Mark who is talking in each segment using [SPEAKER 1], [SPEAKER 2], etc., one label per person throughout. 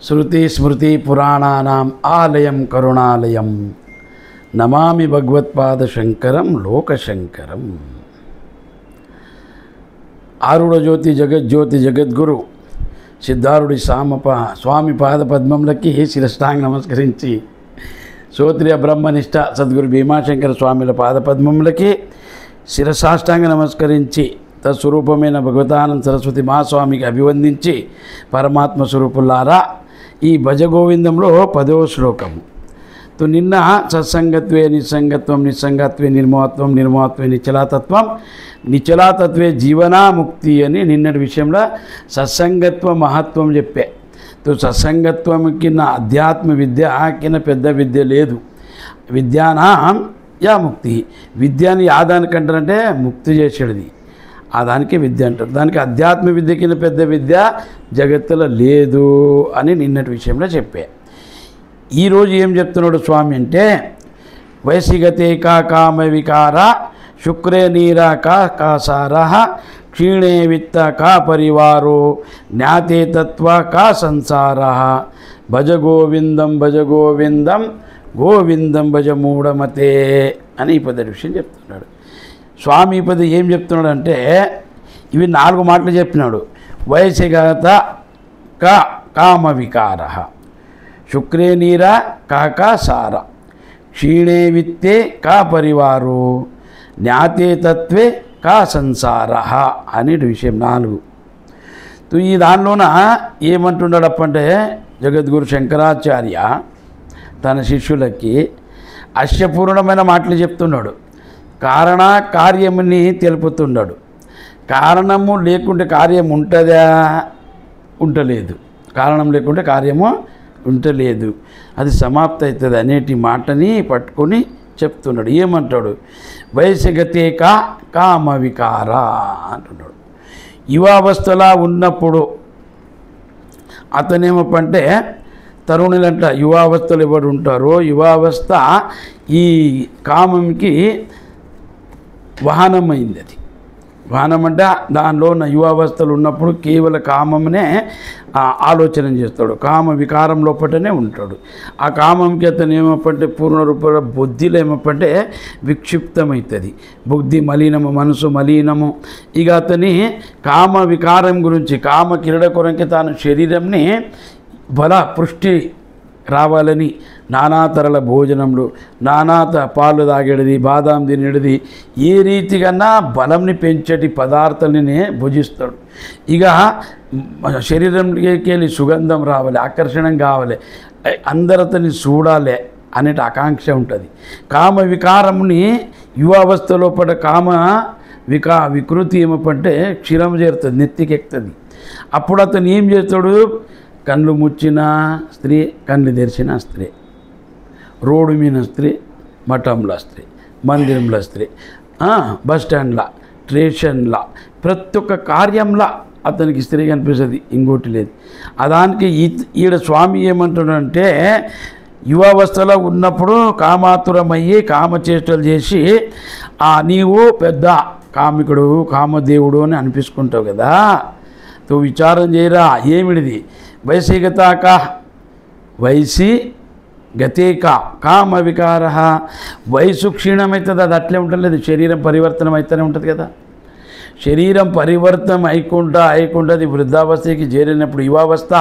[SPEAKER 1] శృతి స్మృతి పురాణానాం ఆలయం కరుణాలయం నమామి భగవత్పాద శంకరం లోకశంకరం. ఆరుడ జ్యోతి జగజ్యోతి జగద్గురు సిద్ధారుడి స్వామి పాద పద్మములకి శిరష్టాంగ నమస్కరించి, శ్రోత్రియ బ్రహ్మనిష్ట సద్గురు భీమాశంకర స్వామిల పాదపద్మములకి శిరసాష్టాంగ నమస్కరించి, తత్స్వరూపమైన భగవతానంద సరస్వతి మహాస్వామికి అభివందించి, పరమాత్మ స్వరూపులారా, ఈ భజగోవిందంలో 10వ శ్లోకము. నిన్న సత్సంగత్వే నిస్సంగత్వం, నిస్సంగత్వే నిర్మోహత్వం, నిర్మోహత్వే నిశ్చలాతత్వం, నిశ్చలాతత్వే జీవనాముక్తి అని నిన్నటి విషయంలో సత్సంగత్వ మహత్వం చెప్పే. సత్సంగత్వం కింద అధ్యాత్మ విద్య కింద పెద్ద విద్య లేదు. విద్యానాం యా ముక్తి, విద్యని యాదానికంటారంటే ముక్తి చేసేది, ఆ దానికి విద్య అంటారు. దానికి అధ్యాత్మ విద్య కింద పెద్ద విద్య జగత్తులో లేదు అని నిన్నటి విషయంలో చెప్పే. ఈరోజు ఏం చెప్తున్నాడు స్వామి అంటే, వైశిగతే కామ వికార శుక్రే నీరా కాసార క్షీణే విత్త కా పరివారో జ్ఞాతే తత్వ కా సంసార భజ గోవిందం భజ గోవిందం గోవిందం భజ మూఢమతే అని ఈ పద విషయం చెప్తున్నాడు స్వామి. పద ఏం చెప్తున్నాడు అంటే, ఇవి 4 మాటలు చెప్పినాడు. వైశిగత కామ వికార శుక్రే నీరా కాసార క్షీణే విత్తే కా పరివారో జ్ఞాతే తత్వే కా సంసార అనే విషయం 4. ఈ దానిలోన ఏమంటున్నాడప్పంటే, జగద్గురు శంకరాచార్య తన శిష్యులకి అశ్యపూర్ణమైన మాటలు చెప్తున్నాడు. కారణ కార్యముని తెలుపుతున్నాడు. కారణము లేకుంటే కార్యం ఉంటుందా? ఉంటలేదు. కారణం లేకుంటే కార్యము ఉంటలేదు, అది సమాప్తి అవుతుంది అనేటి మాటని పట్టుకొని చెప్తున్నాడు. ఏమంటాడు? వైశగతే కామ వికార అంటున్నాడు. యువావస్థలా ఉన్నప్పుడు అతనేమంటే, తరుణులంట యువావస్థలు ఎవరు ఉంటారో, యువావస్థ ఈ కామంకి వాహనమైంది. అది వాహనం అంటే దానిలో ఉన్న యువావస్థలు ఉన్నప్పుడు కేవలం కామమునే ఆలోచన చేస్తాడు. కామ వికారం లోపలనే ఉంటాడు. ఆ కామంకి అతను ఏమంటే పూర్ణరూప బుద్ధిలో ఏమంటే విక్షిప్తమవుతుంది. బుద్ధి మలినము, మనసు మలినము. ఇక అతని కామ వికారం గురించి, కామ కిరడ కొరంకి తాను శరీరంని బల పుష్టి రావాలని నానాతరల భోజనములు, నానాత పాలు తాగేది, బాదాం తినేది, ఏ రీతికన్నా బలంని పెంచేటి పదార్థాలని భుజిస్తాడు. ఇక శరీరంకి వెళ్ళి సుగంధం రావాలి, ఆకర్షణం కావాలి, అందరు అతన్ని చూడాలి అనే ఆకాంక్ష ఉంటుంది. కామ వికారముని యువావస్థ లోపల కామ వికృతి ఏమంటే క్షీరం చేరుతుంది, నెత్తికెక్కుతుంది. అప్పుడు అతను ఏం చేస్తాడు? కళ్ళు ముచ్చిన స్త్రీ, కళ్ళు తెరిచిన స్త్రీ, రోడ్డు మీద స్త్రీ, మఠంలో స్త్రీ, మందిరంలో స్త్రీ, బస్ స్టాండ్లో, స్టేషన్లో, ప్రతి ఒక్క కార్యంలో అతనికి స్త్రీ కనిపిస్తుంది, ఇంకోటి లేదు. దానికి ఈడ స్వామి ఏమంటున్నాడంటే, యువావస్థలో ఉన్నప్పుడు కామాతురమయ్యి కామచేష్టలు చేసి నీవు పెద్ద కామికుడు, కామదేవుడు అని అనిపించుకుంటావు కదా. విచారం చేయరా, ఏమిడిది? వైశిగతాక వైశీ గతేక కామ వికార. వయసు క్షీణమవుతుంది, అది అట్లే ఉండలేదు. శరీరం పరివర్తనం అయితేనే ఉంటుంది కదా. శరీరం పరివర్తనం అయ్యకుండా అది వృద్ధావస్థకి చేరినప్పుడు, యువావస్థ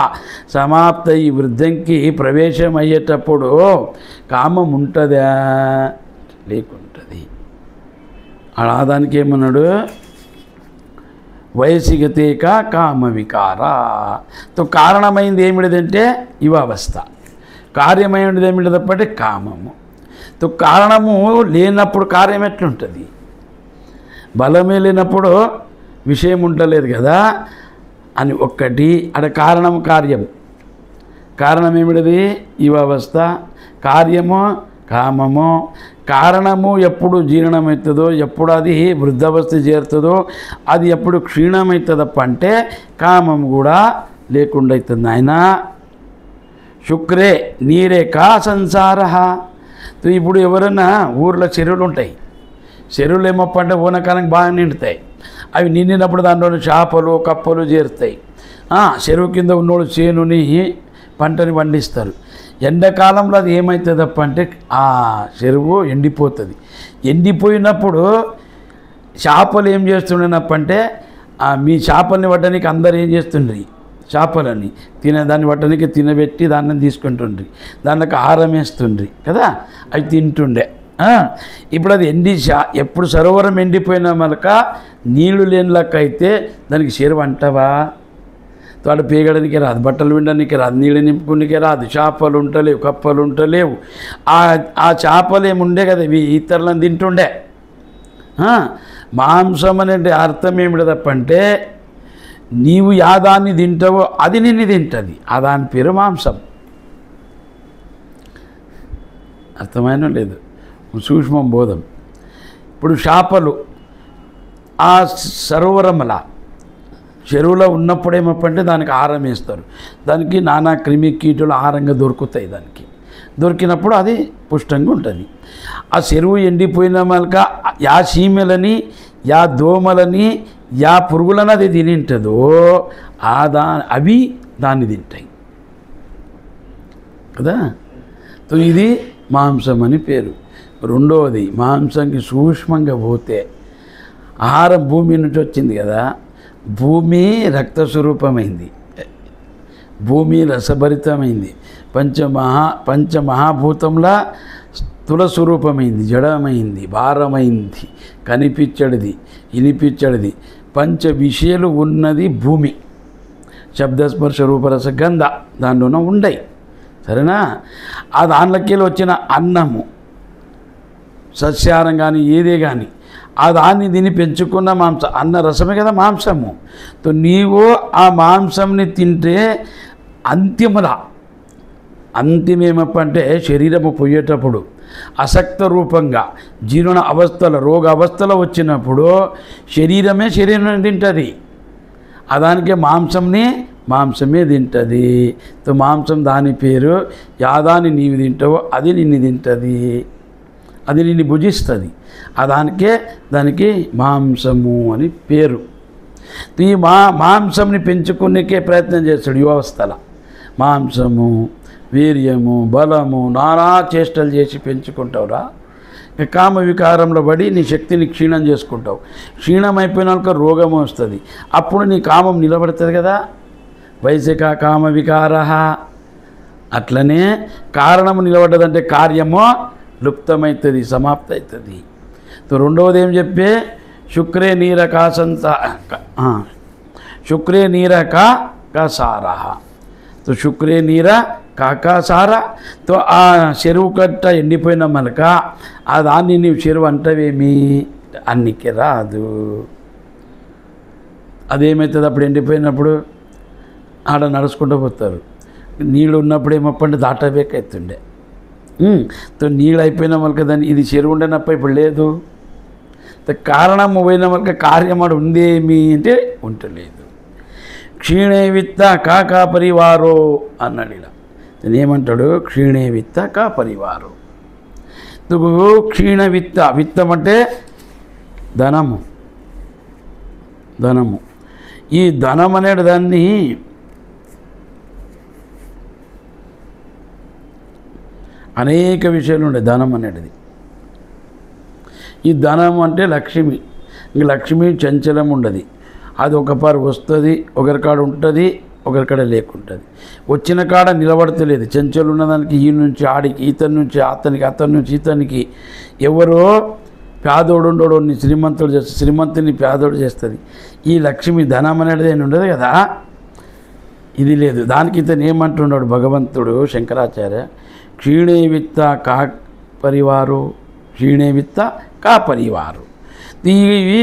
[SPEAKER 1] సమాప్త ఈ వృద్ధంకి ప్రవేశం అయ్యేటప్పుడు కామం ఉంటుందా? లేకుంటుంది. దానికి ఏమన్నాడు? వైశిగతేక కామ వికార. కారణమైంది ఏమిటిదంటే యువావస్థ, కార్యమైనది ఏమిటి తప్పంటే కామము. కారణము లేనప్పుడు కార్యం ఎట్లుంటుంది? బలమే లేనప్పుడు విషయం ఉండలేదు కదా అని ఒక్కటి. కారణం కార్యం. కారణం ఏమిటిది? యువావస్థ. కార్యము కామము. కారణము ఎప్పుడు జీర్ణమవుతుందో, ఎప్పుడు అది వృద్ధావస్థ చేరుతుందో, అది ఎప్పుడు క్షీణమవుతుందప్ప అంటే కామం కూడా లేకుండా అవుతుంది. ఆయన శుక్రే నీరే కా సంసార. ఇప్పుడు ఎవరైనా ఊర్లో చెరువులు ఉంటాయి. చెరువులు ఏమప్పంటే ఓనకాలం బాగా నిండుతాయి. అవి నిండినప్పుడు దాంట్లో చేపలు కప్పలు చేరుతాయి. చెరువు కింద ఉన్నోడు చేనుని పంటని పండిస్తారు. ఎండాకాలంలో అది ఏమవుతుందప్ప అంటే ఆ చెరువు ఎండిపోతుంది. ఎండిపోయినప్పుడు చేపలు ఏం చేస్తుండేనప్ప అంటే మీ చేపల్ని పట్టడానికి అందరు ఏం చేస్తుండ్రి, చేపలని దాన్ని పట్టడానికి తినబెట్టి దాన్ని తీసుకుంటుండ్రి, దానికి ఆహారం వేస్తుండ్రి కదా, అవి తింటుండే. ఇప్పుడు అది ఎప్పుడు సరోవరం ఎండిపోయిన మనక నీళ్లు లేని లెక్క అయితే దానికి చెరువు అంటవా? తోట పీగడానికి రాదు, బట్టలు వినడానికి రాదు, నీళ్ళు నింపుకునికి రాదు, చేపలు ఉంటలేవు, కప్పలు ఉంటలేవు. ఆ చేపలు ఏముండే కదా ఇవి ఇతరులను తింటుండే. మాంసం అనే అర్థం ఏమిటి తప్పంటే నీవు యాదాన్ని తింటావో అది నిన్ను తింటుంది, ఆ దాని పేరు మాంసం. అర్థమైన లేదు, సూక్ష్మం బోధం. ఇప్పుడు చేపలు ఆ సరోవరంలా చెరువులో ఉన్నప్పుడు ఏమప్పంటే దానికి ఆహారం వేస్తారు, దానికి నానా క్రిమి కీటలు ఆహారంగా దొరుకుతాయి. దానికి దొరికినప్పుడు అది పుష్టంగా ఉంటుంది. ఆ చెరువు ఎండిపోయిన మళ్ళక యా చీమలని, యా దోమలని, యా పురుగులను అది తినింటుందో అవి దాన్ని తింటాయి కదా. ఇది మాంసం అని పేరు. రెండవది, మాంసానికి సూక్ష్మంగా పోతే ఆహారం భూమి నుంచి వచ్చింది కదా, భూమి రక్తస్వరూపమైంది, భూమి రసభరితమైంది, పంచమహాభూతంలా స్థూల స్వరూపమైంది, జడమైంది, భారమైంది, కనిపించడిది, వినిపించడిది, పంచ విషయాలు ఉన్నది భూమి. శబ్దస్పర్శ రూపరస గంధ దాంట్లోనే ఉండయి, సరేనా. ఆ దాంట్లోకి వచ్చిన అన్నము సస్యాహారం కానీ ఏదే కానీ ఆ దాన్ని దీన్ని పెంచుకున్న మాంసం, అన్న రసమే కదా మాంసము. నీవు ఆ మాంసంని తింటే అంతిమేమప్పంటే శరీరము పోయేటప్పుడు అసక్త రూపంగా జీర్ణ అవస్థల రోగ అవస్థలో వచ్చినప్పుడు శరీరం తింటుంది, దానికే మాంసమే తింటుంది. మాంసం దాని పేరు. యాదాన్ని నీవు తింటావో అది నిన్ను తింటుంది, అది నిన్ను భుజిస్తుంది, దానికి మాంసము అని పేరు. ఈ మాంసంని పెంచుకునేకే ప్రయత్నం చేస్తాడు యువావస్థల. మాంసము, వీర్యము, బలము, నానా చేష్టలు చేసి పెంచుకుంటావురా. కామ వికారంలో పడి నీ శక్తిని క్షీణం చేసుకుంటావు. క్షీణం అయిపోయినాక రోగం వస్తుంది, అప్పుడు నీ కామం నిలబడుతుంది కదా. వైశిక కామ వికార. అట్లనే కారణము నిలబడ్డదంటే కార్యము లుప్తమవుతుంది, సమాప్త అవుతుంది. రెండవది ఏం చెప్పే, శుక్రే నీర కాసార. శుక్రే నీర కాకాసార. ఆ చెరువు కట్ట ఎండిపోయిన మనక దాన్ని నీవు చెరువు అంటవేమి అన్నికి రాదు. అదేమవుతుంది అప్పుడు ఎండిపోయినప్పుడు ఆడ నడుచుకుంటూ పోతారు. నీళ్ళు ఉన్నప్పుడు ఏమప్పండి దాటవేకైతుండే. నీళ్ళు అయిపోయిన వాళ్ళకి దాన్ని ఇది చెరువు ఉండనప్ప ఇప్పుడు లేదు. కారణము పోయిన వాళ్ళకి కార్యం ఆడు ఉందేమి అంటే ఉండలేదు. క్షీణే విత్త కాకా పరివారో అన్నాడు. ఇలా ఏమంటాడు, క్షీణే విత్త కా పరివారో. క్షీణ విత్తం అంటే ధనము. ఈ ధనం అనేది దాన్ని అనేక విషయాలు ఉండే. ధనం అనేది ఈ ధనం అంటే లక్ష్మి. ఇంక లక్ష్మి చంచలం ఉండదు, అది ఒక పారు వస్తుంది, ఒకరికాడ ఉంటుంది, ఒకరికాడ లేకుంటుంది. వచ్చిన కాడ నిలబడతలేదు. చంచలు ఉన్నదానికి ఈ నుంచి ఆడికి, ఇతని నుంచి అతనికి, అతని నుంచి ఇతనికి. ఎవరో పేదోడు ఉండోడు శ్రీమంతుడు చేస్తుంది, శ్రీమంతుని పేదోడు చేస్తుంది. ఈ లక్ష్మి ధనం అనేది ఏమి ఉండదు కదా, ఇది లేదు. దానికి ఇతను ఏమంటున్నాడు భగవంతుడు శంకరాచార్య, క్షీణే విత్త కా పరివారు, క్షీణే విత్త కా పరివారు. ఇవి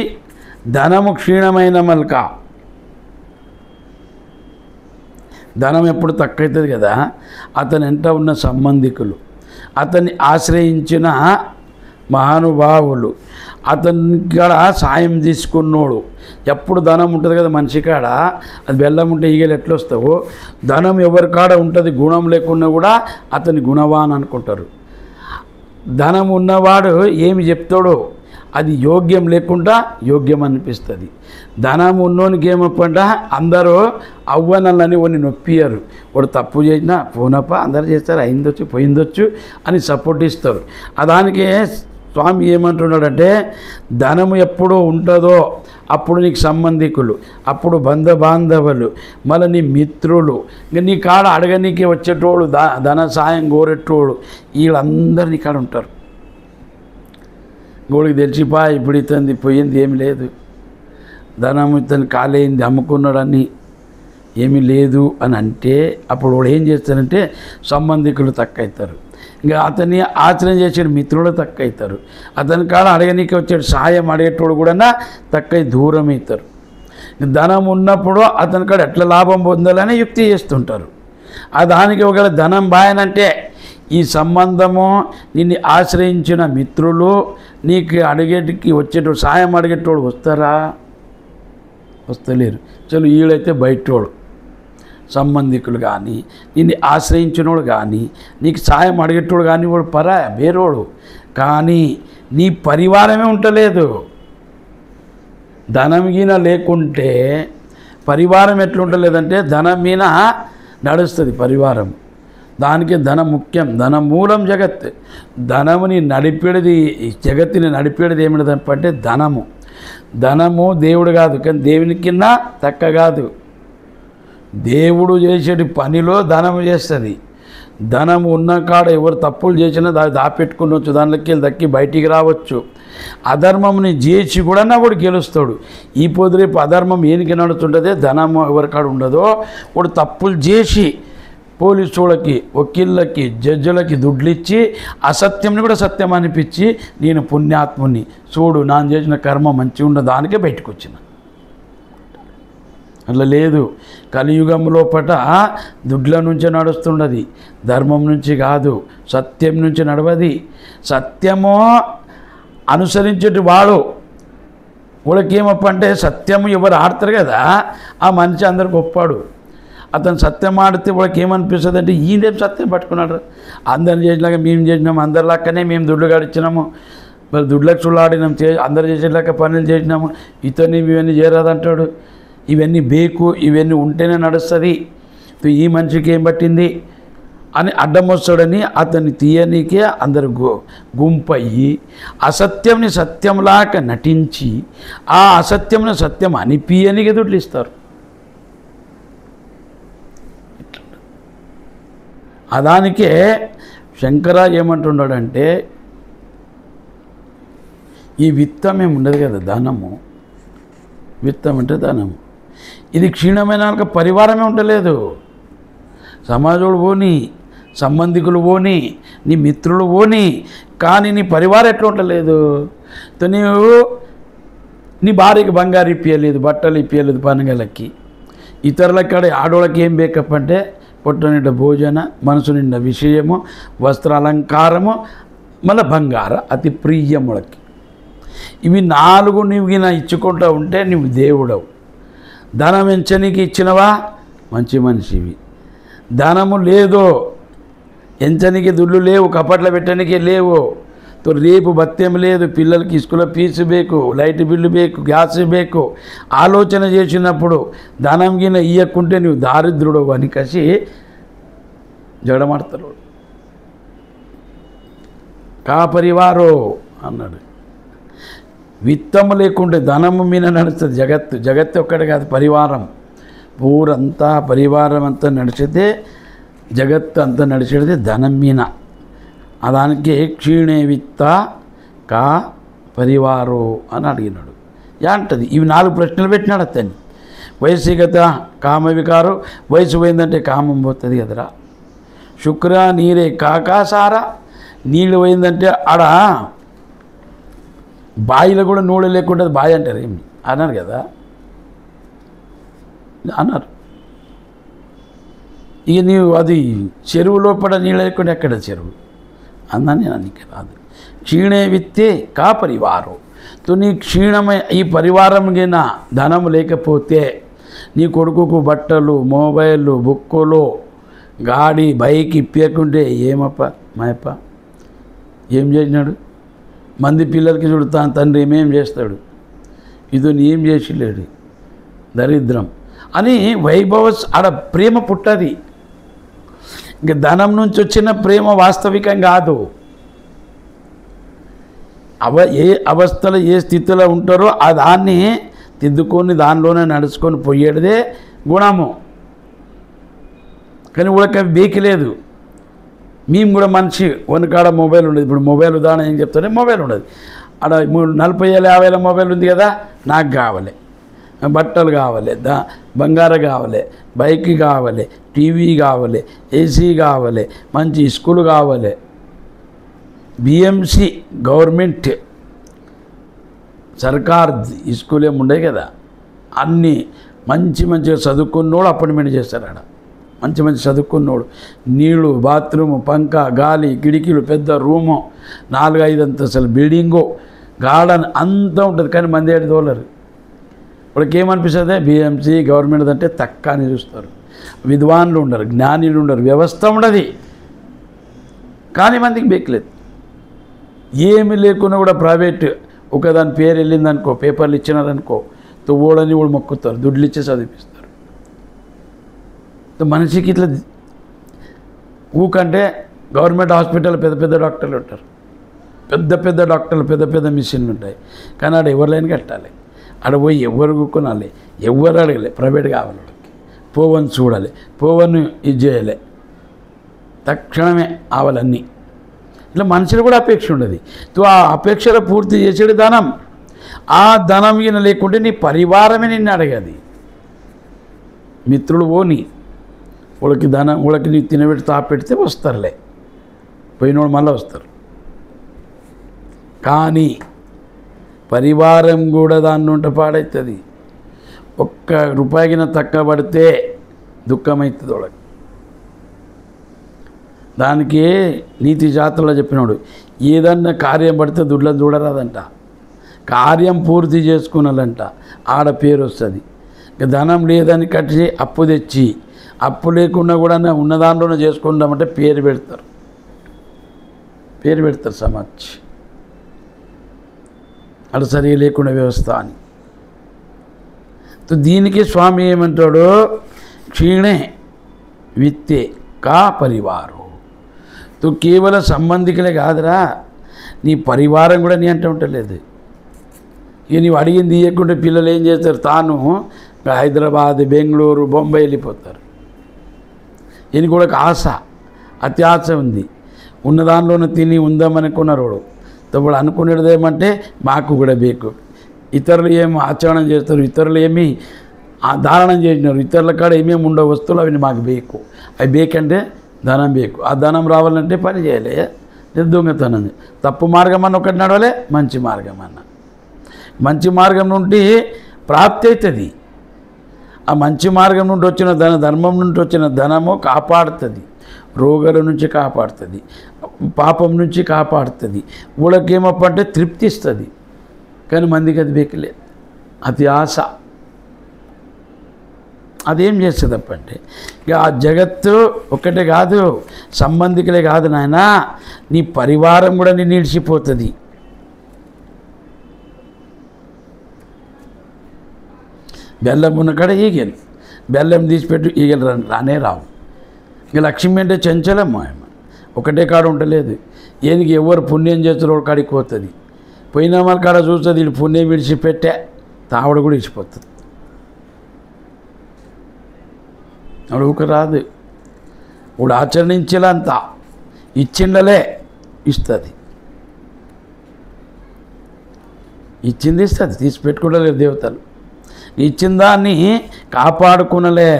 [SPEAKER 1] ధనము క్షీణమైన మల్క, ధనం ఎప్పుడు తక్కువవుతుంది కదా. అతని వెంట ఉన్న సంబంధికులు, అతన్ని ఆశ్రయించిన మహానుభావులు, అతని కాడ సాయం తీసుకున్నోడు. ఎప్పుడు ధనం ఉంటుంది కదా మనిషి కాడ, అది బెల్లం ఉంటే ఈగలు ఎట్లా వస్తావో ధనం ఎవరి కాడ ఉంటుంది. గుణం లేకున్నా కూడా అతని గుణవాన్ అనుకుంటారు. ధనం ఉన్నవాడు ఏమి చెప్తాడో అది యోగ్యం లేకుండా యోగ్యం అనిపిస్తుంది. ధనం ఉన్నోనికి ఏమప్పంట అందరూ అవ్వనల్లని వాడిని నొప్పియరు. వాడు తప్పు చేసినా పోనప్ప అందరు చేస్తారు, అయిందొచ్చు పోయిందొచ్చు అని సపోర్ట్ ఇస్తారు. దానికే స్వామి ఏమంటున్నాడంటే ధనము ఎప్పుడు ఉంటుందో అప్పుడు నీకు సంబంధికులు, అప్పుడు బాంధవులు, మళ్ళీ నీ మిత్రులు, ఇంకా నీ కాడ అడగనీకే వచ్చేటోళ్ళు, ధన సాయం కోరేటోళ్ళు, వీళ్ళందరూ నీ కాడ ఉంటారు. గోడికి తెలిసిపా ఇప్పుడు ఇతనిది పోయింది ఏమి లేదు, ధనం ఇతను కాలేయింది అమ్ముకున్నాడని ఏమీ లేదు అని అంటే అప్పుడు వాడు ఏం చేస్తారంటే సంబంధికులు తక్కువ అవుతారు. ఇంకా అతన్ని ఆచరణ చేసే మిత్రులు తక్కువ అవుతారు. అతని కాడ అడగనీకి వచ్చాడు సాయం అడిగేటోడు కూడా తక్కువ దూరం అవుతారు. ధనం ఉన్నప్పుడు అతని కాడ ఎట్లా లాభం పొందాలని యుక్తి చేస్తుంటారు. దానికి ఒకవేళ ధనం బాయనంటే ఈ సంబంధము నిన్ను ఆశ్రయించిన మిత్రులు నీకు అడిగేటికి వచ్చేటోడు సాయం అడిగేటోడు వస్తారా? వస్తలేరు. చలో వీళ్ళైతే బయటోడు సంబంధికులు కానీ నిన్ను ఆశ్రయించినోడు కానీ నీకు సాయం అడిగేటోడు కానీ వాడు వేరోడు. కానీ నీ పరివారమే ఉండలేదు. ధనం మీద లేకుంటే పరివారం ఎట్లుంటలేదంటే ధనం మీద నడుస్తుంది పరివారం. దానికి ధనం ముఖ్యం. ధనం మూలం జగత్. ధనముని నడిపేది జగత్తుని నడిపేది ఏమిటంటే ధనము. ధనము దేవుడు కాదు, కానీ దేవుని కింద తక్క కాదు. దేవుడు చేసేటి పనిలో ధనము చేస్తుంది. ధనము ఉన్న కాడ ఎవరు తప్పులు చేసినా దాపెట్టుకునవచ్చు, దానిలోకి దక్కి బయటికి రావచ్చు. అధర్మంని చేసి కూడా వాడు గెలుస్తాడు. ఈ పొద్దు రేపు అధర్మం ఏనికి నడుస్తుంటుందే ధనము ఎవరికాడ ఉండదో వాడు తప్పులు చేసి పోలీసులకి, వకీళ్ళకి, జడ్జులకి దుడ్లు ఇచ్చి అసత్యంని కూడా సత్యం అనిపించి నేను పుణ్యాత్ముని చూడు నేను చేసిన కర్మ మంచిగా ఉన్న దానికే బయటకు వచ్చిన. అట్లా లేదు. కలియుగంలో దుడ్ల నుంచే నడుస్తుండది, ధర్మం నుంచి కాదు, సత్యం నుంచి నడవది. సత్యము అనుసరించేటి వాడికి ఏమప్పంటే సత్యము ఎవరు ఆడతారు కదా ఆ మనిషి అందరికి ఒప్పాడు. అతను సత్యం ఆడితే వాడికి ఏమనిపిస్తుంది అంటే ఈయనేం సత్యం పట్టుకున్నాడు, అందరిని చేసినాక మేము చేసినాము, అందరిలాక్కనే మేము దుడ్లు గడిచినాము, మరి దుడ్లకు చుల్లాడినాం, అందరు చేసేలాక పనులు చేసినాము, ఇతన్ని ఇవన్నీ చేరాదంటాడు. ఇవన్నీ బేకు, ఇవన్నీ ఉంటేనే నడుస్తుంది, ఈ మనిషికి ఏం పట్టింది అని అడ్డం వస్తాడని అతన్ని తీయనీకే అందరు గుంపయ్యి అసత్యంని సత్యంలాగా నటించి ఆ అసత్యంని సత్యం అనిపియనికి దుడ్లు ఇస్తారు. దానికే శంకర ఏమంటున్నాడంటే ఈ విత్తం ఏమి ఉండదు కదా, ధనము. విత్తం అంటే ధనము. ఇది క్షీణమైన పరివారమే ఉండలేదు. సమాజుడు పోని, సంబంధికులు పోని, నీ మిత్రులు పోని, కానీ నీ పరివారం ఎట్లా ఉండలేదు. నీవు నీ భార్యకి బంగారు ఇప్పియలేదు, బట్టలు ఇప్పియలేదు పండుగలకి. ఇతరులకి ఆడవాళ్ళకి ఏం బేకప్ అంటే పొట్ట నిండా భోజన, మనసు నిండా విషయము, వస్త్ర అలంకారము, మళ్ళీ బంగార అతి ప్రియములకి. ఇవి 4 నువ్వు గిన ఇచ్చుకుంటూ ఉంటే నువ్వు దేవుడవు. ధనం ఎంచనికి ఇచ్చినవా మంచి మనిషివి. ధనము లేదో ఎంచనికి దుడ్లు లేవు, కపట్ల పెట్టడానికి లేవు, రేపు భత్యం లేదు, పిల్లలకి స్కూల్ ఫీజు బేకు, లైట్ బిల్లు బేకు, గ్యాస్ బేకు, ఆలోచన చేసినప్పుడు ధనం గిన ఇయ్యకుంటే నువ్వు దారిద్రుడు అని కసి జడమాడతారు. కా పరివారో అన్నాడు. విత్తము లేకుంటే ధనము మీద నడుస్తుంది జగత్తు. జగత్తు ఒక్కటే కాదు, పరివారం ఊరంతా పరివారం అంతా నడిచితే జగత్తు అంతా నడిచేది ధనం మీద. దానికి క్షీణే విత్త కా పరివారో అని అడిగినాడు. ఏంటది? ఇవి 4 ప్రశ్నలు పెట్టినాడు అతన్ని. వయసుగత కామ వికారం, వయసు పోయిందంటే కామం పోతుంది కదరా. శుక్ర నీరే కాకాసారా, నీళ్ళు పోయిందంటే ఆడ బాయిలో కూడా నూనె లేకుండా బాయి అంటారు ఏమి అన్నారు కదా, అన్నారు. ఇక నీవు అది చెరువు లోపల నీళ్ళు లేకుండా ఎక్కడ చెరువు అందని నీకు రాదు. క్షీణే విత్తే కా పరివారం. నీ క్షీణమై ఈ పరివారం కింద ధనం లేకపోతే నీ కొడుకుకు బట్టలు, మొబైళ్ళు, బుక్కులు, గాడి, బైక్ ఇప్పకుంటే ఏమప్ప మాయప్ప ఏం చేసినాడు? మంది పిల్లలకి చూడతాను తండ్రి ఏమేం చేస్తాడు, ఇదో ఏం చేసిలేడు, దరిద్రం అని వైభవ ఆడ ప్రేమ పుట్టది. ఇంక ధనం నుంచి వచ్చిన ప్రేమ వాస్తవికం కాదు. ఏ అవస్థలో ఏ స్థితిలో ఉంటారో ఆ దాన్ని తిద్దుకొని దానిలోనే నడుచుకొని పోయేదే గుణము. కానీ వాళ్ళకి బేకిలేదు. మేము కూడా మనిషి వనకాడ మొబైల్ ఉండదు. ఇప్పుడు మొబైల్ ఉదాహరణ ఏం చెప్తానే మొబైల్ ఉండదు. ఆడ 40,000 50,000 మొబైల్ ఉంది కదా, నాకు కావాలి, బట్టలు కావాలి, బంగారం కావాలి, బైక్ కావాలి, టీవీ కావాలి, ఏసీ కావాలి, మంచి స్కూల్ కావాలి. బిఎంసి గవర్నమెంట్ సర్కార్ స్కూల్ ఏమి ఉండే కదా, అన్నీ మంచిగా చదువుకున్నోడు అపాయింట్మెంట్ చేస్తారు. ఆడ మంచి చదువుకున్నోడు, నీళ్ళు, బాత్రూము, పంక, గాలి, కిటికీలు, పెద్ద రూము, 4-5 అంతస్తుల బిల్డింగు, గార్డెన్ అంతా ఉంటుంది. కానీ మంది ఏడు తోలరు. వాళ్ళకి ఏమనిపిస్తుంది, బిఎంసి గవర్నమెంట్ అంటే తక్కువ అని చూస్తారు. విద్వాన్లు ఉండరు, జ్ఞానులు ఉండరు, వ్యవస్థ ఉండదు. కానీ మందికి బేకలేదు. ఏమి లేకున్నా కూడా ప్రైవేట్ ఒకదాని పేరు వెళ్ళిందనుకో, పేపర్లు ఇచ్చినారనుకో, తువ్వోడని కూడా మొక్కుతారు, దుడ్లు ఇచ్చి చదివిస్తారు. మనిషికి ఇట్లా ఊకంటే గవర్నమెంట్ హాస్పిటల్ పెద్ద డాక్టర్లు ఉంటారు, పెద్ద డాక్టర్లు, పెద్ద మిషన్లు ఉంటాయి. కానీ ఆడ ఎవరిలైనా కట్టాలి. ఆడ పోయి ఎవరు కూకునాలి, ఎవరు అడగలే, ప్రైవేట్ కావాలి. వాళ్ళకి పోవని చూడాలి, పోవని ఇది చేయాలి, తక్షణమే ఆవాలన్నీ. ఇట్లా మనుషులు కూడా అపేక్ష ఉండదు. ఆ అపేక్షలు పూర్తి చేసేది ధనం. ఆ ధనం ఈయన లేకుంటే నీ పరివారమే నిన్ను అడగది. మిత్రులు పోని వాళ్ళకి ధనం, వాళ్ళకి నీ తినబెట్టి తాపెడితే వస్తారులే, పోయినోడు మళ్ళీ వస్తారు. కానీ పరివారం కూడా దాన్ని ఉంట పాడవుతుంది. ₹1 తక్కువ పడితే దుఃఖమవుతుంది వాళ్ళకి. దానికి నీతి జాతరలో చెప్పినాడు, ఏదన్నా కార్యం పడితే దుడ్లను చూడరాదంట, కార్యం పూర్తి చేసుకున్నాలంట, ఆడ పేరు వస్తుంది. ఇక ధనం లేదని కట్టి అప్పు తెచ్చి, అప్పు లేకుండా కూడా ఉన్న దాంట్లోనే చేసుకుంటామంటే పేరు పెడతారు సమాజ్. అటు సరిగా లేకుండా వ్యవస్థ అని. దీనికి స్వామి ఏమంటాడు, క్షీణే విత్తే కా పరివారం. కేవలం సంబంధికులే కాదురా, నీ పరివారం కూడా నీ అంటే ఉండలేదు. ఇక నీవు అడిగింది ఇవ్వకుంటే పిల్లలు ఏం చేస్తారు, తాను హైదరాబాద్, బెంగళూరు, బొంబాయి వెళ్ళిపోతారు. ఈయనకి కూడా ఆశ, అత్యాశ ఉంది. ఉన్న దానిలోనే తిని ఉందామనుకున్నారు. ఇప్పుడు అనుకునేది ఏమంటే మాకు కూడా బేకు. ఇతరులు ఏమి ఆచరణ చేస్తారు, ఇతరులు ఏమి ధారణం చేసినారు, ఇతరుల కాడ ఏమేమి ఉండవు వస్తువులు, అవి మాకు బేకు. అవి బేకంటే ధనం బేకు. ఆ ధనం రావాలంటే పని చేయాలి, దొంగతనం. తప్పు మార్గం అన్న ఒకటి నడవలే, మంచి మార్గం అన్న. మంచి మార్గం నుండి ప్రాప్తి అవుతుంది. ఆ మంచి మార్గం నుండి వచ్చిన ధర్మం నుండి వచ్చిన ధనము కాపాడుతుంది, రోగాల నుంచి కాపాడుతుంది, పాపం నుంచి కాపాడుతుంది. ఊళ్ళకేమప్పంటే తృప్తి ఇస్తుంది. కానీ మందికి అది బేకలేదు, అది ఆశ. అదేం చేస్తుంది అప్పంటే, ఇక ఆ జగత్తు ఒక్కటే కాదు, సంబంధికులే కాదు నాయన, నీ పరివారం కూడా నిన్ను నిలిచిపోతుంది. బెల్లం ఉన్న కాడ ఈగలు, బెల్లం తీసిపెట్టు ఈగలు రానే రావు. ఇక లక్ష్మి అంటే చంచలమ్మ, ఆమె ఒకటే కాడ ఉండలేదు. ఏనికి ఎవరు పుణ్యం చేస్తారో కాడికి పోతుంది. పోయిన వాళ్ళ కాడ చూస్తుంది, వీళ్ళు పుణ్యం విడిచిపెట్టే తావడ కూడా ఇచ్చిపోతుంది. అప్పుడు ఊక రాదు. ఇప్పుడు ఆచరించేలంతా ఇచ్చిండలే ఇస్తుంది, ఇచ్చింది ఇస్తుంది, తీసి పెట్టుకుంటలేదు దేవతలు. ఇచ్చిన దాన్ని కాపాడుకునలే,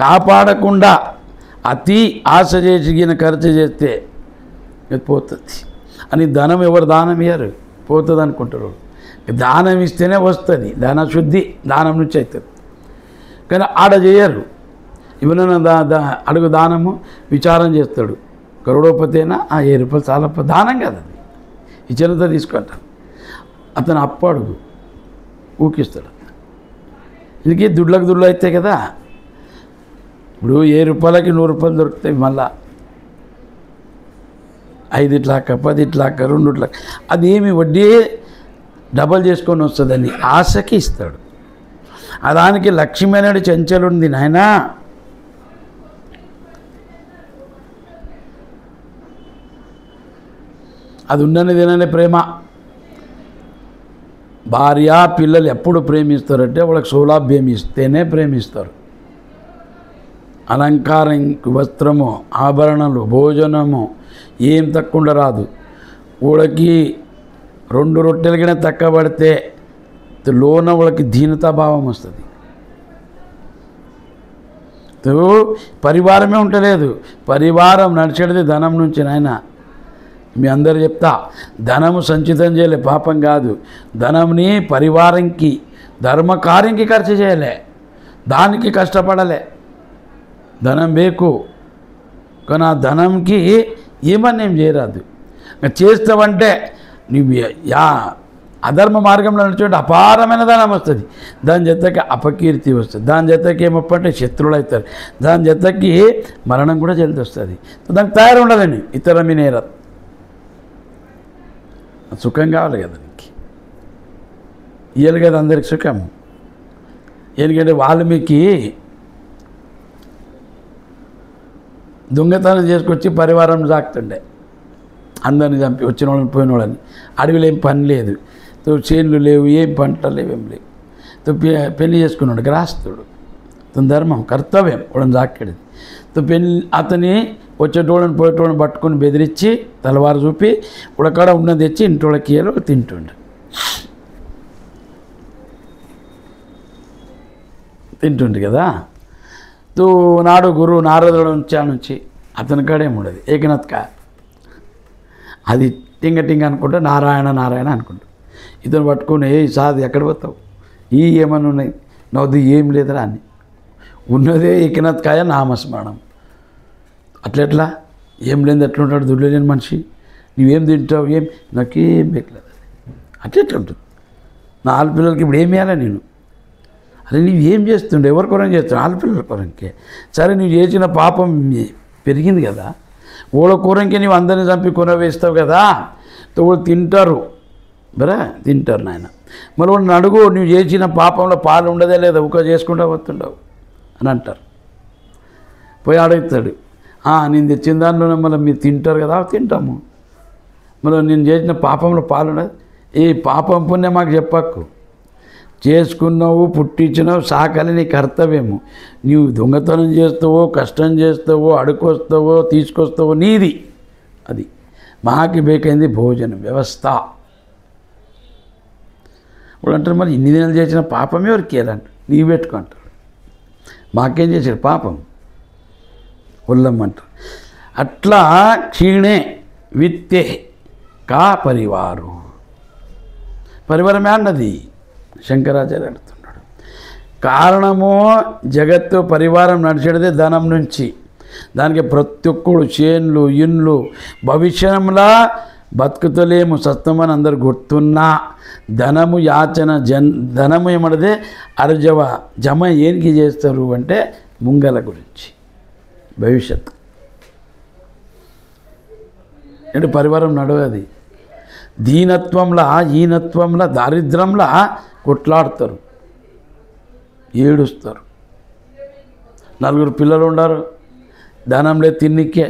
[SPEAKER 1] కాపాడకుండా అతి ఆశ చేసి ఖర్చు చేస్తే పోతుంది అని. ధనం ఎవరు దానం ఇయ్యరు, పోతుంది అనుకుంటారు. దానం ఇస్తేనే వస్తుంది, ధన శుద్ధి దానం నుంచి అవుతుంది. కానీ ఆడ చేయరు. ఇవన్న అడుగు దానము విచారం చేస్తాడు, కరోడోపతేనా ₹1000 చాలా దానం కదా, అది ఇచ్చినంత తీసుకుంటాను. అతను అప్పు అడుగు ఊకిస్తాడు. ఇందుకే దుడ్లు అవుతాయి కదా. ఇప్పుడు ₹1000కి ₹100 దొరుకుతాయి. మళ్ళా 5 లాక్క 10 లాక్క 2 లాక్క అది ఏమి వడ్డీ డబల్ చేసుకొని వస్తుందని ఆశకి ఇస్తాడు. దానికి లక్ష్మి అనేది చెంచలుంది నాయనా. అది ఉన్నది తినని ప్రేమ. భార్య పిల్లలు ఎప్పుడు ప్రేమిస్తారంటే వాళ్ళకి సౌలభ్యం ఇస్తేనే ప్రేమిస్తారు. అలంకారం, వస్త్రము, ఆభరణాలు, భోజనము ఏం తక్కువ రాదు. వాళ్ళకి 2 రొట్టెలు కింద తక్కువ పడితే లోన వాళ్ళకి దీనతాభావం వస్తుంది. పరివారమే ఉండలేదు. పరివారం నడిచేది ధనం నుంచి నాయన. మీ అందరు చెప్తా, ధనము సంచితం చేయలే పాపం కాదు. ధనంని పరివారంకి ధర్మకార్యంకి ఖర్చు చేయలే, దానికి కష్టపడలే. ధనం బేకు కానీ ఆ ధనంకి ఏమన్నా ఏం చేయరాదు. చేస్తావంటే నువ్వు అధర్మ మార్గంలో నడిచేట అపారమైన ధనం వస్తుంది. దాని జతకి అపకీర్తి వస్తుంది. దాని జతకి ఏమప్పంటే శత్రువులు అవుతారు. దాని జతకి మరణం కూడా జల్ది వస్తుంది. దానికి తయారు ఉండాలని ఇతర మీనేర సుఖం కావాలి కదా, నీకు ఇయ్యాలి కదా అందరికి సుఖం. ఎందుకంటే వాల్మీకి దొంగతనం చేసుకొచ్చి పరివారం సాకుతుండే, అందరిని చంపి వచ్చిన వాళ్ళని పోయిన వాళ్ళని. అడవిలో ఏం పని లేదు, చేనులు లేవు, ఏం పంటలు లేవు, ఏం లేవు. పెళ్లి చేసుకున్నాడు గ్రాస్తుడు. తన ధర్మం కర్తవ్యం వాళ్ళని సాకేది. అతని వచ్చేటోళ్ళని పోయేటోళ్ళని పట్టుకొని బెదిరించి తలవారు చూపి ఉడకాడ ఉన్నది తెచ్చి ఇంటోళ్ళకి తింటుండే కదా. నాడు గురువు నారదుడు నుంచి అతని కాడే ఉండదు ఏకనాథ్క. అది టింగ టింగ అనుకుంటా నారాయణ నారాయణ అనుకుంటా. ఇతను పట్టుకొని సాది ఎక్కడ పోతావు, ఏమన్నా ఉన్నాయి నవ్వుది ఏం లేదురా అని. ఉన్నదే ఏకనాథ్కాయ నామస్మరణం. అట్లెట్లా ఏం లేని ఎట్లుంటాడు దుడ్లు లేని మనిషి. నువ్వేం తింటావు, ఏం నాకేం బెక్కలేదు. అట్లెట్లా ఉంటుంది. నా ఆడపిల్లలకి ఇప్పుడు ఏం వేయాలా నేను? అరే నువ్వు ఏం చేస్తుండే, ఎవరి కొరం చేస్తున్నావు? ఆడపిల్లల కొరంకే. సరే నువ్వు చేసిన పాపం పెరిగింది కదా, ఓళ్ళ కూరంకి నువ్వు అందరిని చంపి కొన వేస్తావు కదా, వాళ్ళు తింటారు బరా తింటారు నాయన. మరి వాళ్ళని అడుగు, నువ్వు చేసిన పాపంలో పాలు ఉండదే లేదా, ఒక చేసుకుంటా వస్తుండవు అని అంటారు. పోయి అడుగుతాడు, నేను తెచ్చిన దాంట్లోనే మళ్ళీ మీరు తింటారు కదా, తింటాము. మళ్ళీ నేను చేసిన పాపంలో పాలు ఉండదు. ఈ పాపం పుణ్యం మాకు చెప్పక్కు. చేసుకున్నావు, పుట్టించినావు, సాకాలి నీ కర్తవ్యము. నీవు దొంగతనం చేస్తావో, కష్టం చేస్తావో, అడుకొస్తావో, తీసుకొస్తావో నీది. అది మాకి బేకైంది భోజన వ్యవస్థ. ఇప్పుడు అంటారు మరి ఇన్ని దినాలు చేసిన పాపమే ఎవరికి వెళ్ళంటారు, నీవు పెట్టుకుంటారు. మాకేం చేశాడు పాపం ఉల్లమ్మంటారు. అట్లా క్షీణే విత్తే కా పరివారు. పరివారమే అన్నది శంకరాచార్య అడుగుతున్నాడు. కారణము జగత్తు పరివారం నడిచేదే ధనం నుంచి. దానికి ప్రతి ఒక్కడు చేన్లు ఇండ్లు భవిష్యంలా బతుకుతలేము సత్తమని అందరు గుర్తున్నా ధనము యాచన ధనము ఏమన్నదే అరజవ జమ ఏనికి చేస్తారు అంటే ముంగల గురించి భవిష్యత్తు. అంటే పరివారం నడవది. దీనత్వంలా ఈనత్వంలా దారిద్రంలా కొట్లాడతారు, ఏడుస్తారు. 4 పిల్లలు ఉండారు, ధనంలే తిన్నికే.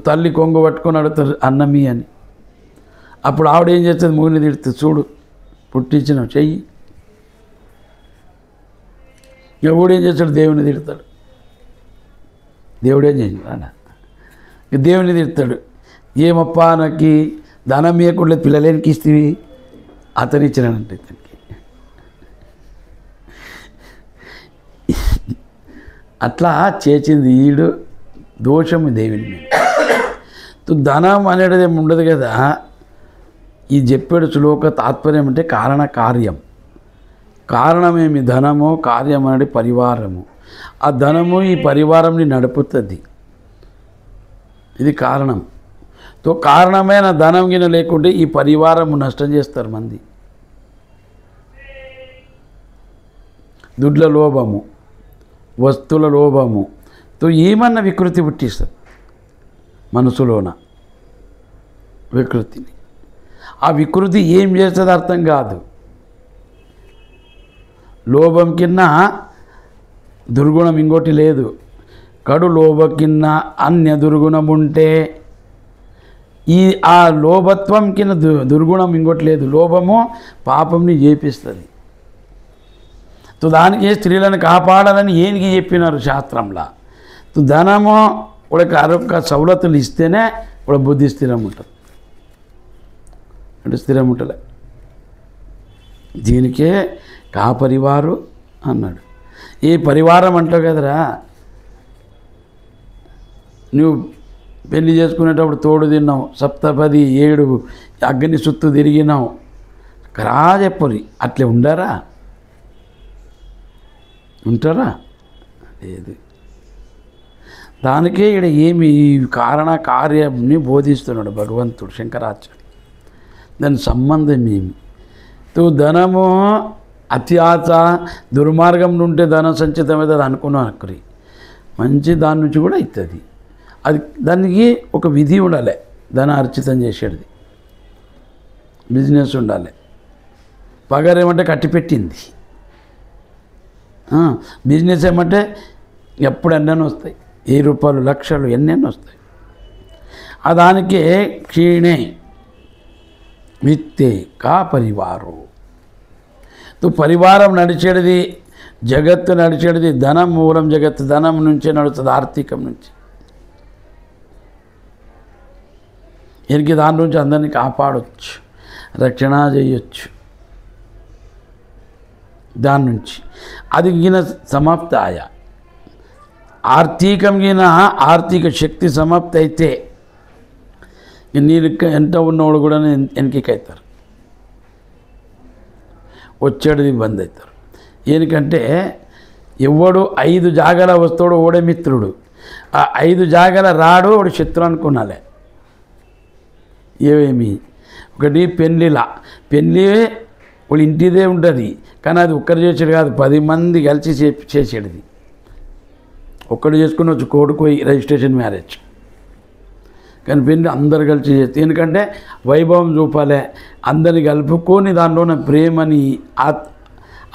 [SPEAKER 1] తల్లి కొంగు పట్టుకొని అడుగుతారు అన్నమీ అని. అప్పుడు ఆవిడ ఏం చేస్తుంది, మూగిని తిడుతుంది, చూడు పుట్టించిన చెయ్యి. ఎవడు ఏం చేస్తాడు, దేవుని తిడతాడు. దేవుడు ఏం చేసినాడు, దేవుని తిడతాడు. ఏమప్పా నాకు ధనం ఇవ్వకుండా పిల్లలేనికి ఇస్తేవి, అతను ఇచ్చినాడంటే ఇతనికి. అట్లా చేసింది ఈడు దోషము దేవుని మీద. ధనం అనేది ఏమి ఉండదు కదా. ఈ చెప్పాడు శ్లోక తాత్పర్యం అంటే కారణ కార్యం. కారణమేమి ధనము, కార్యం అనేది పరివారము. ఆ ధనము ఈ పరివారంని నడుపుతుంది, ఇది కారణం. కారణమైన ధనం గిన లేకుంటే ఈ పరివారము నష్టం చేస్తారు మంది. దుడ్ల లోభము, వస్తువుల లోభము ఏమన్నా వికృతి పుట్టిస్తారు మనసులోన. వికృతిని. ఆ వికృతి ఏం చేస్తుంది అర్థం కాదు. లోభం కింద దుర్గుణం ఇంకోటి లేదు. కడు లోభ కింద అన్య దుర్గుణం ఉంటే ఆ లోభత్వం కింద దుర్గుణం ఇంకోటి లేదు. లోభము పాపంని చేపిస్తుంది. దానికి స్త్రీలను కాపాడాలని ఏనికి చెప్పినారు శాస్త్రంలో. ధనము వాడికి ఆరోగ్య సవలతులు ఇస్తేనే వాడు బుద్ధి స్థిరం ఉంటుంది. అంటే స్థిరం ఉంటలే. దీనికే కా పరివారు అన్నాడు. ఏ పరివారం అంటావు కదరా, నువ్వు పెళ్లి చేసుకునేటప్పుడు తోడు తిన్నావు, సప్తపది 7 అగ్ని సుత్తు తిరిగినావు, రా చెప్పరి. అట్లే ఉండరా? ఉంటారా? లేదు. దానికే ఇక్కడ ఏమి కారణ కార్యాన్ని బోధిస్తున్నాడు భగవంతుడు శంకరాచార్య. దాని సంబంధం ఏమి? ధనము అత్యాస దుర్మార్గం నుండి ధనం సంచితమైతే అది అనుకున్నాను అక్కడి మంచి దాని నుంచి కూడా అవుతుంది. అది దానికి ఒక విధి ఉండాలి. ధన అర్చితం చేసేది బిజినెస్ ఉండాలి. పగారు ఏమంటే కట్టిపెట్టింది. బిజినెస్ ఏమంటే ఎప్పుడు ఎన్నెన్నో వస్తాయి, 1000 రూపాయలు లక్షలు ఎన్నెన్నో వస్తాయి. దానికే క్షీణే విత్తే కా పరివారు. పరివారం నడిచేది, జగత్తు నడిచేది ధనం మూలం. జగత్తు ధనం నుంచే నడుస్తుంది, ఆర్థికం నుంచి. ఎనికి దాని నుంచి అందరినీ కాపాడవచ్చు, రక్షణ చేయొచ్చు దాని నుంచి. అది గిన సమాప్తాయ. ఆర్థికం గిన ఆర్థిక శక్తి సమాప్తి అయితే నీరు ఎంత ఉన్నవాడు కూడా వెనకైతారు, వచ్చేది బంద్ అవుతారు. ఎందుకంటే ఎవడు 5 జాగాల వస్తాడు ఓడే మిత్రుడు, ఆ 5 జాగాల రాడు వాడు శత్రు అనుకున్నాలే. ఏమేమి ఒకటి పెళ్ళి వాడు ఇంటిదే ఉంటుంది, కానీ అది ఒక్కరు చేసేది కాదు, 10 మంది కలిసి చేసేది. ఒక్కడు చేసుకుని వచ్చి కోడుకు రిజిస్ట్రేషన్ మ్యారేజ్, కానీ పెళ్ళి అందరు కలిసి చేస్తే. ఎందుకంటే వైభవం చూపాలే, అందరిని కలుపుకొని దాంట్లోనే ప్రేమని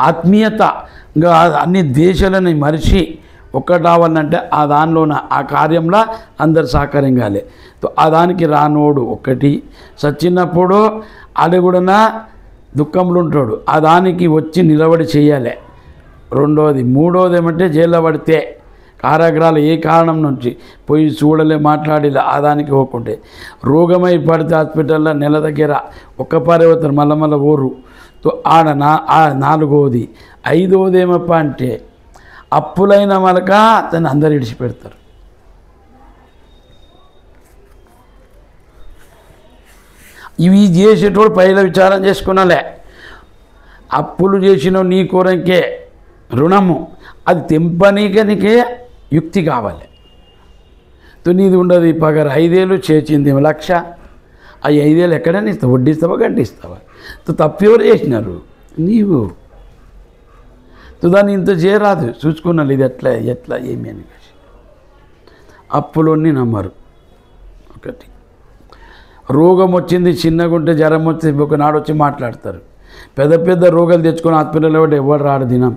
[SPEAKER 1] ఆత్మీయత ఇంకా అన్ని దేశాలని మరిచి ఒక్కటావాలంటే ఆ దానిలోన ఆ కార్యంలో అందరు సహకారం కాలే. ఆ దానికి రానోడు ఒకటి సచ్చినప్పుడు అది కూడా దుఃఖంలో ఉంటాడు, ఆ దానికి వచ్చి నిలబడి చేయాలి. రెండోది. మూడోది ఏమంటే జైల్లో పడితే కారాగ్రహాలు ఏ కారణం నుంచి పోయి చూడలే మాట్లాడలే ఆ దానికి పోకుంటే, రోగమై పడితే హాస్పిటల్లో నెల దగ్గర ఒక్క పారేపోతారు, మళ్ళీ ఊరు నాలుగోది. ఐదోది ఏమప్ప అంటే అప్పులైన మలక అతన్ని అందరు ఇడిచిపెడతారు. ఇవి చేసేటోడు పైల విచారం చేసుకున్నాలే. అప్పులు చేసిన నీ కోరంకే రుణము అది తెంపనీకే యుక్తి కావాలి. నీది ఉండదు పగర 5 ఏళ్ళు చేసింది 1,00,000, ఆ 5 ఏళ్ళు ఎక్కడైనా ఇస్తావు, వడ్డిస్తావా గంటిస్తావా? తప్పెవరు చేసినారు? నీవు. దాన్ని ఇంత చేయరాదు, చూసుకున్నాను ఇది ఎట్లా ఏమి అని. అప్పులోని నమ్మరు. ఒకటి రోగం వచ్చింది, చిన్నగా ఉంటే జ్వరం వచ్చి ఒకనాడు వచ్చి మాట్లాడతారు. పెద్ద రోగాలు తెచ్చుకొని హాస్పిటల్లో కూడా ఎవరు రాడు దినం.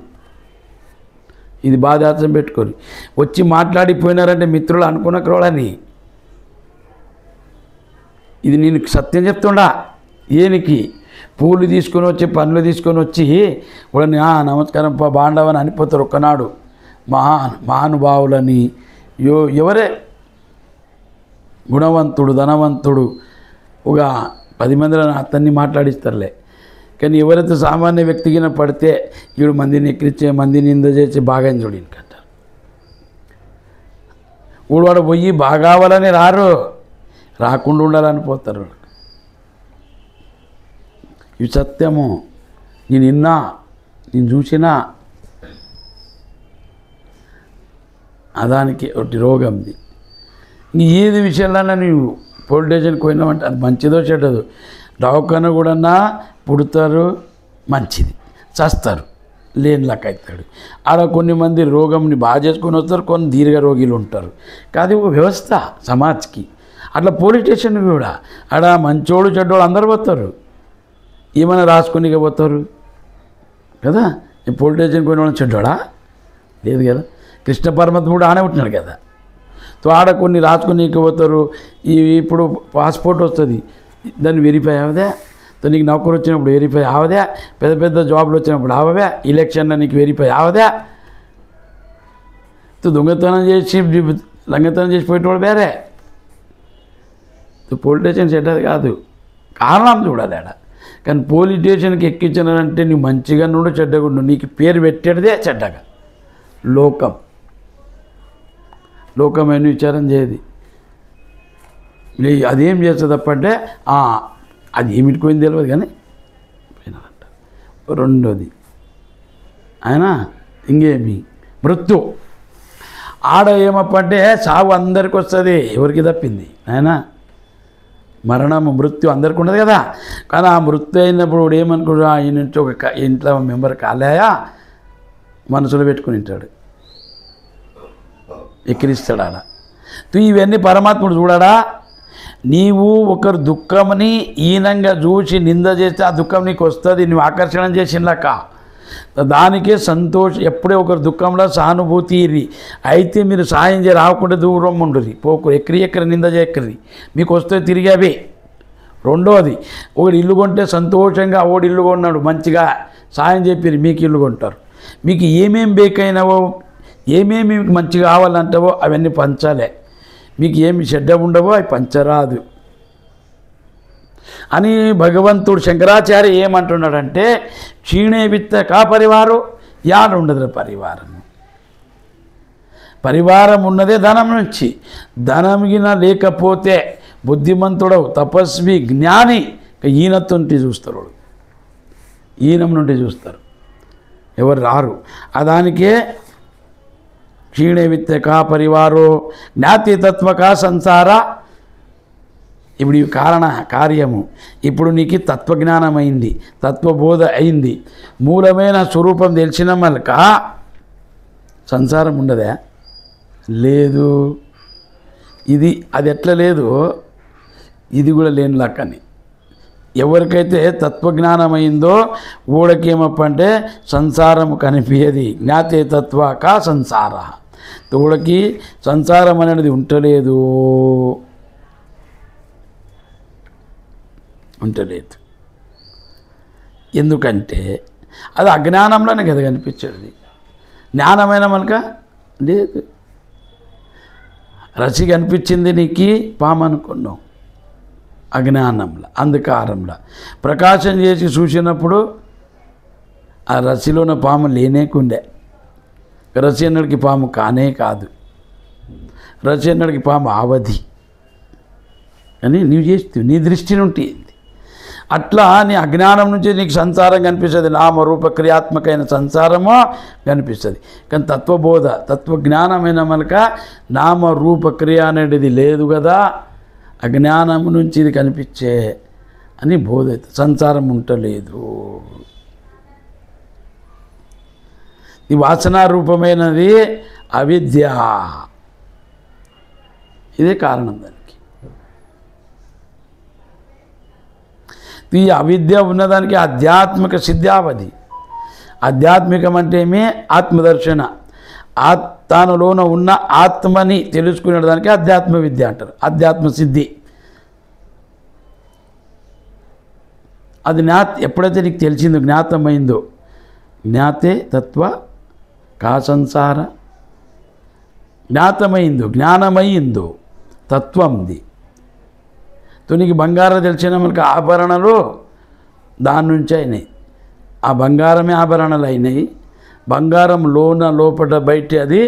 [SPEAKER 1] ఇది బాధ్యత పెట్టుకొని వచ్చి మాట్లాడిపోయినారంటే మిత్రులు అనుకున్న క్రోడని. ఇది నేను సత్యం చెప్తుండా. ఏనికి పూలు తీసుకొని వచ్చి పండ్లు తీసుకొని వచ్చి వాళ్ళని నమస్కారం బాండవని అనిపోతారు. ఒక్కనాడు మహానుభావులని ఎవరే గుణవంతుడు ధనవంతుడు ఒక 10 మందిని అతన్ని మాట్లాడిస్తారులే. కానీ ఎవరైతే సామాన్య వ్యక్తికిన పడితే వీడు మందిని ఎక్కిరించే, మందిని నింద చేసి బాగా చూడు ఇంకంటారు. వాడు పోయి బాగావాలని రారు, రాకుండా ఉండాలని పోతారు. ఇవి సత్యము. నేను విన్నా, నేను చూసినా. అదానికి ఒకటి రోగంది. ఏది విషయాలన్నా నువ్వు పోలీస్ స్టేషన్కి పోయినామంటే అది మంచిదో చెడ్డదో, దవాఖాన కూడా పుడతారు మంచిది, చస్తారు లేని లెక్క అవుతాడు. ఆడ కొన్ని మంది రోగంని బాగా చేసుకొని వస్తారు, కొన్ని దీర్ఘ రోగిలు ఉంటారు. కాదు ఒక వ్యవస్థ సమాజ్కి. అట్లా పోలీస్ స్టేషన్ కూడా ఆడ మంచోడు చెడ్డోడు అందరు పోతారు, ఏమైనా రాసుకొని పోతారు కదా. ఈ పోలీస్ స్టేషన్కి పోయిన వాళ్ళని చెడ్డోడా లేదు కదా. కృష్ణ పరమాత్మ కూడా ఆనే ఉంటున్నాడు కదా. సో ఆడ కొన్ని రాసుకొని పోతారు. ఇప్పుడు పాస్పోర్ట్ వస్తుంది, దాన్ని వెరిఫై అవదే. తో నీకు నౌకరు వచ్చినప్పుడు వెరిఫై అవదే, పెద్ద పెద్ద జాబ్లు వచ్చినప్పుడు అవదే, ఎలక్షన్లో నీకు వెరిఫై అవదే. దొంగతనం చేసి లంగతనం చేసి పోయేటోడు వేరే. పోలీస్ స్టేషన్ చెడ్డది కాదు, కారణం చూడాలి ఆడ. కానీ పోలీస్ స్టేషన్కి ఎక్కించానంటే నువ్వు మంచిగా నుండు చెడ్డగా ఉండు, నీకు పేరు పెట్టేదే చెడ్డగా. లోకమైన విచారం చేయది. అదేం చేస్తుంది తప్పంటే అది ఏమిటి పోయింది తెలియదు కానీ పోయినారంట. రెండోది ఆయన ఇంకేమి మృత్యు. ఆడ ఏమప్పంటే సావు అందరికి వస్తుంది, ఎవరికి తప్పింది ఆయన మరణము మృత్యు అందరికి ఉండదు కదా. కానీ ఆ మృత్యు అయినప్పుడు ఏమనుకుంటా ఆయన నుంచి ఒక ఇంట్లో మెంబర్ కాలేయా మనసులో పెట్టుకుని ఉంటాడు, ఎక్కిరిస్తాడు ఆడ. ఇవన్నీ పరమాత్ముడు చూడాడా. నీవు ఒకరు దుఃఖంని ఈనంగా చూసి నింద చేస్తే ఆ దుఃఖం నీకు వస్తుంది, నువ్వు ఆకర్షణ చేసినాక దానికే సంతోషం. ఎప్పుడే ఒకరు దుఃఖంలో సానుభూతి ఇరి అయితే మీరు సాయం చేయ రాకుండా దూరం ఉండరు, పోకురు ఎక్కరి నింద చేయక్కర్రి, మీకు వస్తే తిరిగి అవే. రెండోది ఒకడు ఇల్లు కొంటే సంతోషంగా ఓడి ఇల్లు కొన్నాడు మంచిగా సాయం చెప్పిరి, మీకు ఇల్లు కొంటారు. మీకు ఏమేమి బేకైనావో ఏమేమి మీకు మంచిగా కావాలంటావో అవన్నీ పంచాలే, మీకు ఏమి చెడ్డ ఉండవో అవి పంచరాదు అని భగవంతుడు శంకరాచార్య ఏమంటున్నాడంటే క్షీణే విత్త కా పరివారం యాడ ఉండదు పరివారం ఉన్నదే ధనం నుంచి. ధనమిగిన లేకపోతే బుద్ధిమంతుడవు తపస్వి జ్ఞాని ఈనత్తుంటి చూస్తారు, ఈనం నుండి చూస్తారు, ఎవరు రారు. దానికే క్షీణే విత్త కా పరివారో జ్ఞాతితత్వ కా సంసార. ఇప్పుడు ఈ కార్యము ఇప్పుడు నీకు తత్వజ్ఞానం అయింది, తత్వబోధ అయింది, మూలమైన స్వరూపం తెలిసిన మళ్ళక సంసారం ఉండదా? లేదు. అది ఎట్లా లేదు, ఇది కూడా లేని లక్కని. ఎవరికైతే తత్వజ్ఞానం అయిందో ఊడకేమప్పంటే సంసారము కనిపించేది. జ్ఞాతే తత్వ కా సంసార. ఊడకి సంసారం అనేది ఉంటలేదు. ఎందుకంటే అది అజ్ఞానంలోనే కదా కనిపించేది, జ్ఞానమైన మనక లేదు. రసి కనిపించింది నీకు పాము అనుకున్నావు అజ్ఞానంలో, అంధకారంలో. ప్రకాశం చేసి చూసినప్పుడు ఆ రసిలోన పాము లేనేకుండే. రసి అన్నడికి పాము కానే కాదు, రసి అన్నడికి పాము అవధి అని నీవు చేస్తూ నీ దృష్టి నుండి. అట్లా నీ అజ్ఞానం నుంచి నీకు సంసారం కనిపిస్తుంది, నామరూప క్రియాత్మకమైన సంసారమో కనిపిస్తుంది. కానీ తత్వబోధ తత్వజ్ఞానమైన మనక నామరూప క్రియ అనేది లేదు కదా, అజ్ఞానం నుంచి ఇది కనిపించే అని బోధ. సంసారం ఉంటలేదు, ఈ వాసనారూపమైనది అవిద్య. ఇదే కారణం దానికి. ఈ అవిద్య ఉన్నదానికి ఆధ్యాత్మిక సిద్ధావధి. ఆధ్యాత్మికం అంటే ఏమి? ఆత్మదర్శన. తానులోన ఉన్న ఆత్మని తెలుసుకునే దానికి అధ్యాత్మ విద్య అంటారు, అధ్యాత్మ సిద్ధి. అది ఎప్పుడైతే నీకు తెలిసిందో, జ్ఞాతమైందో, జ్ఞాతే తత్వ కా సంసార. జ్ఞాతమైందో, జ్ఞానమైందో తత్వంది. నీకు బంగారం తెలిసిన మనకు ఆభరణలు దాని నుంచి అయినాయి, ఆ బంగారమే ఆభరణాలు అయినాయి. బంగారం లోపల బయట అది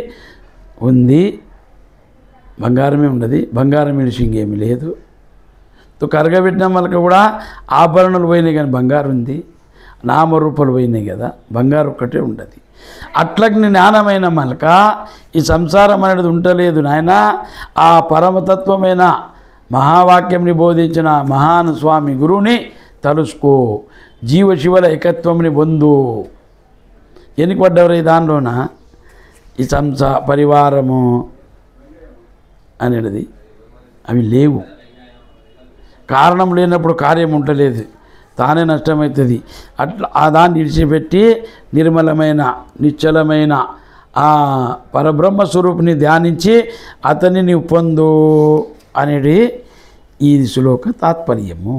[SPEAKER 1] ఉంది, బంగారమే ఉన్నది, బంగారం విడిచి ఇంకేమీ లేదు. కరగబెట్టిన మనకు కూడా ఆభరణాలు పోయినాయి కానీ బంగారం ఉంది, నామరూపాలు పోయినాయి కదా, బంగారం ఒక్కటే ఉండదు. అట్లకి జ్ఞానమైన మనక ఈ సంసారం అనేది ఉండలేదు నాయన. ఆ పరమతత్వమైన మహావాక్యంని బోధించిన మహాన్ స్వామి గురువుని తలుసుకో, జీవశివల ఏకత్వంని పొందు. ఎన్నికపడ్డవరు ఈ దానిలోన ఈ పరివారము అనేది అవి లేవు. కారణం లేనప్పుడు కార్యం ఉండలేదు, తానే నష్టమవుతుంది. అట్లా ఆ దాన్ని విడిచిపెట్టి నిర్మలమైన నిశ్చలమైన ఆ పరబ్రహ్మ స్వరూపుని ధ్యానించి అతన్ని నీవు పొందు అనేది ఈ శ్లోక తాత్పర్యము.